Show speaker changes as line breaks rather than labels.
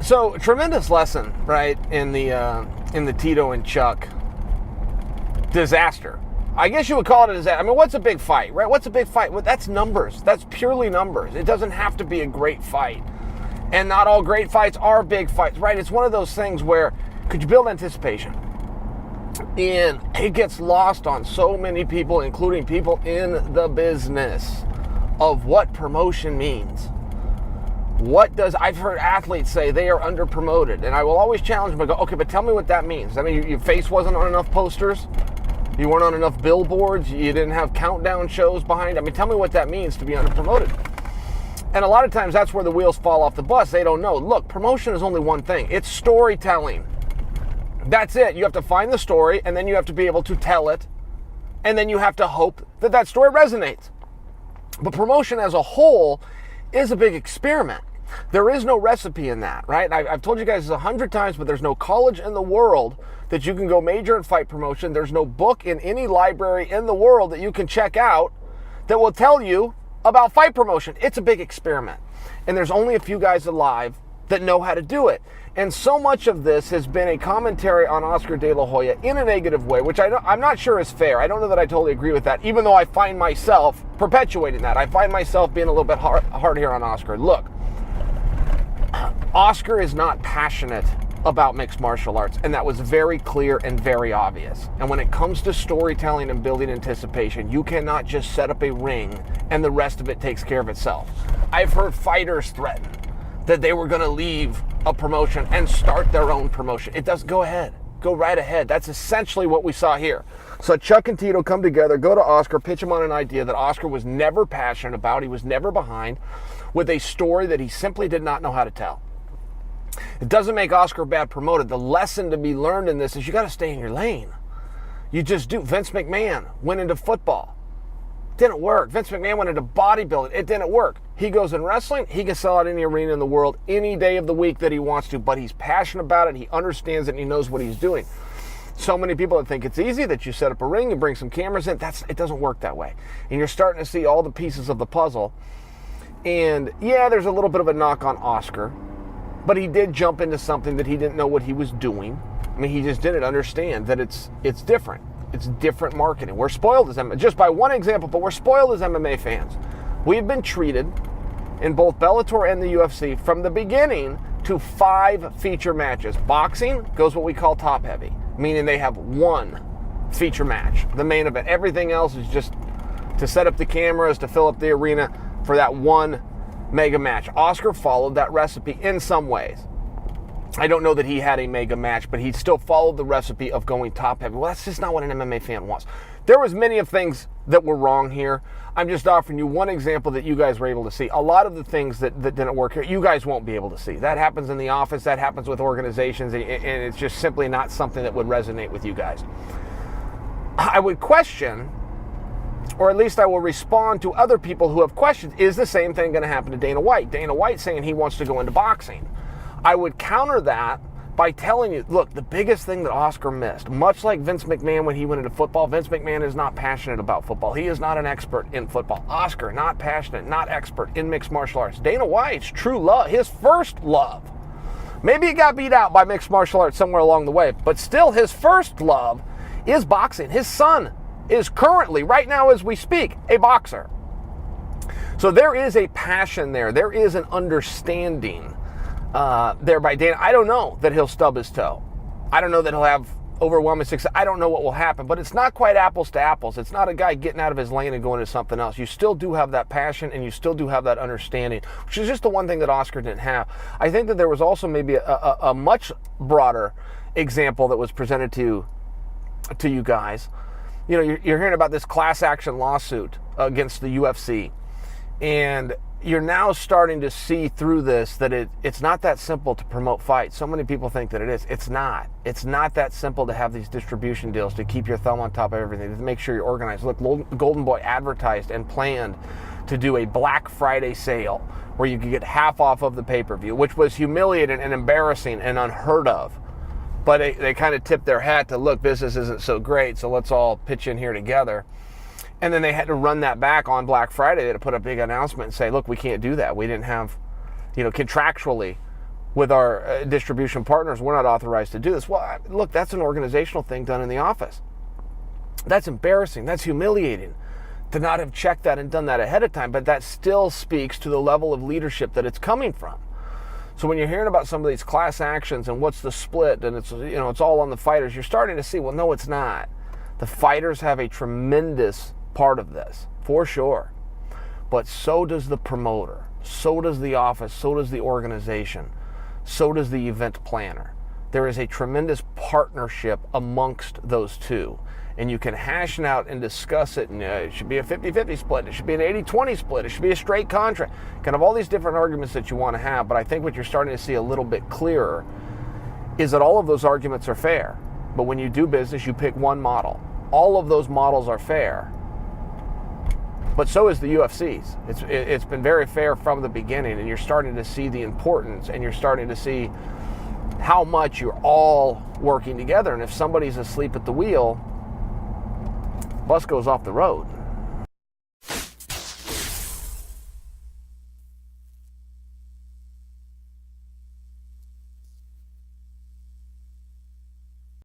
So, tremendous lesson, right, in the Tito and Chuck disaster. I guess you would call it a disaster. I mean, what's a big fight, right? What's a big fight? Well, that's numbers. That's purely numbers. It doesn't have to be a great fight. And not all great fights are big fights, right? It's one of those things where, could you build anticipation? And it gets lost on so many people, including people in the business, of what promotion means. I've heard athletes say they are under promoted, and I will always challenge them. I go, okay, but tell me what that means. I mean, your face wasn't on enough posters, you weren't on enough billboards, you didn't have countdown shows behind. I mean, tell me what that means to be under promoted. And a lot of times that's where the wheels fall off the bus. They don't know. Look, promotion is only one thing. It's storytelling. That's it. You have to find the story, and then you have to be able to tell it, and then you have to hope that that story resonates. But promotion as a whole is a big experiment. There is no recipe in that, right? I've told you guys this 100 times, but there's no college in the world that you can go major in fight promotion. There's no book in any library in the world that you can check out that will tell you about fight promotion. It's a big experiment. And there's only a few guys alive that know how to do it. And so much of this has been a commentary on Oscar De La Hoya in a negative way, which I'm not sure is fair. I don't know that I totally agree with that, even though I find myself perpetuating that. I find myself being a little bit hard here on Oscar. Look, Oscar is not passionate about mixed martial arts, and that was very clear and very obvious. And when it comes to storytelling and building anticipation, you cannot just set up a ring and the rest of it takes care of itself. I've heard fighters threaten that they were going to leave a promotion and start their own promotion. It does. Go ahead. Go right ahead. That's essentially what we saw here. So Chuck and Tito come together, go to Oscar, pitch him on an idea that Oscar was never passionate about, he was never behind, with a story that he simply did not know how to tell. It doesn't make Oscar bad promoted. The lesson to be learned in this is you got to stay in your lane. You just do. Vince McMahon went into football. Didn't work. Vince McMahon went into bodybuilding. It didn't work. He goes in wrestling. He can sell out any arena in the world any day of the week that he wants to, but he's passionate about it. He understands it, and he knows what he's doing. So many people that think it's easy, that you set up a ring, you bring some cameras in. It doesn't work that way. And you're starting to see all the pieces of the puzzle. And yeah, there's a little bit of a knock on Oscar, but he did jump into something that he didn't know what he was doing. I mean, he just didn't understand that it's different. It's different marketing. We're spoiled as MMA, just by one example, but we're spoiled as MMA fans. We've been treated in both Bellator and the UFC from the beginning to 5 feature matches. Boxing goes what we call top heavy, meaning they have one feature match, the main event. Everything else is just to set up the cameras, to fill up the arena for that one mega match. Oscar followed that recipe in some ways. I don't know that he had a mega match, but he still followed the recipe of going top heavy. Well, that's just not what an MMA fan wants. There was many of things that were wrong here. I'm just offering you one example that you guys were able to see. A lot of the things that didn't work here, you guys won't be able to see. That happens in the office, that happens with organizations, and it's just simply not something that would resonate with you guys. I would question, or at least I will respond to other people who have questions, is the same thing going to happen to Dana White? Dana White saying he wants to go into boxing. I would counter that by telling you, look, the biggest thing that Oscar missed, much like Vince McMahon when he went into football, Vince McMahon is not passionate about football. He is not an expert in football. Oscar, not passionate, not expert in mixed martial arts. Dana White's true love, his first love. Maybe he got beat out by mixed martial arts somewhere along the way, but still his first love is boxing. His son is currently, right now as we speak, a boxer. So there is a passion there. There is an understanding there by Dana. I don't know that he'll stub his toe. I don't know that he'll have overwhelming success. I don't know what will happen, but it's not quite apples to apples. It's not a guy getting out of his lane and going to something else. You still do have that passion and you still do have that understanding, which is just the one thing that Oscar didn't have. I think that there was also maybe a much broader example that was presented to you guys. You know, you're hearing about this class action lawsuit against the UFC, and you're now starting to see through this that it's not that simple to promote fights. So many people think that it is. It's not. It's not that simple to have these distribution deals, to keep your thumb on top of everything, to make sure you're organized. Look, Golden Boy advertised and planned to do a Black Friday sale where you could get half off of the pay-per-view, which was humiliating and embarrassing and unheard of. But they kind of tipped their hat to, look, business isn't so great, so let's all pitch in here together. And then they had to run that back on Black Friday. They had to put a big announcement and say, look, we can't do that. We didn't have, contractually, with our distribution partners, we're not authorized to do this. Well, look, that's an organizational thing done in the office. That's embarrassing. That's humiliating to not have checked that and done that ahead of time, but that still speaks to the level of leadership that it's coming from. So when you're hearing about some of these class actions and what's the split and it's, you know, it's all on the fighters, you're starting to see, well, no, it's not. The fighters have a tremendous part of this, for sure. But so does the promoter, so does the office, so does the organization, so does the event planner. There is a tremendous partnership amongst those two. And you can hash it out and discuss it, and it should be a 50-50 split, it should be an 80-20 split, it should be a straight contract. Kind of all these different arguments that you want to have, but I think what you're starting to see a little bit clearer is that all of those arguments are fair. But when you do business, you pick one model. All of those models are fair. But so is the UFC's. It's been very fair from the beginning, and you're starting to see the importance, and you're starting to see how much you're all working together. And if somebody's asleep at the wheel, bus goes off the road.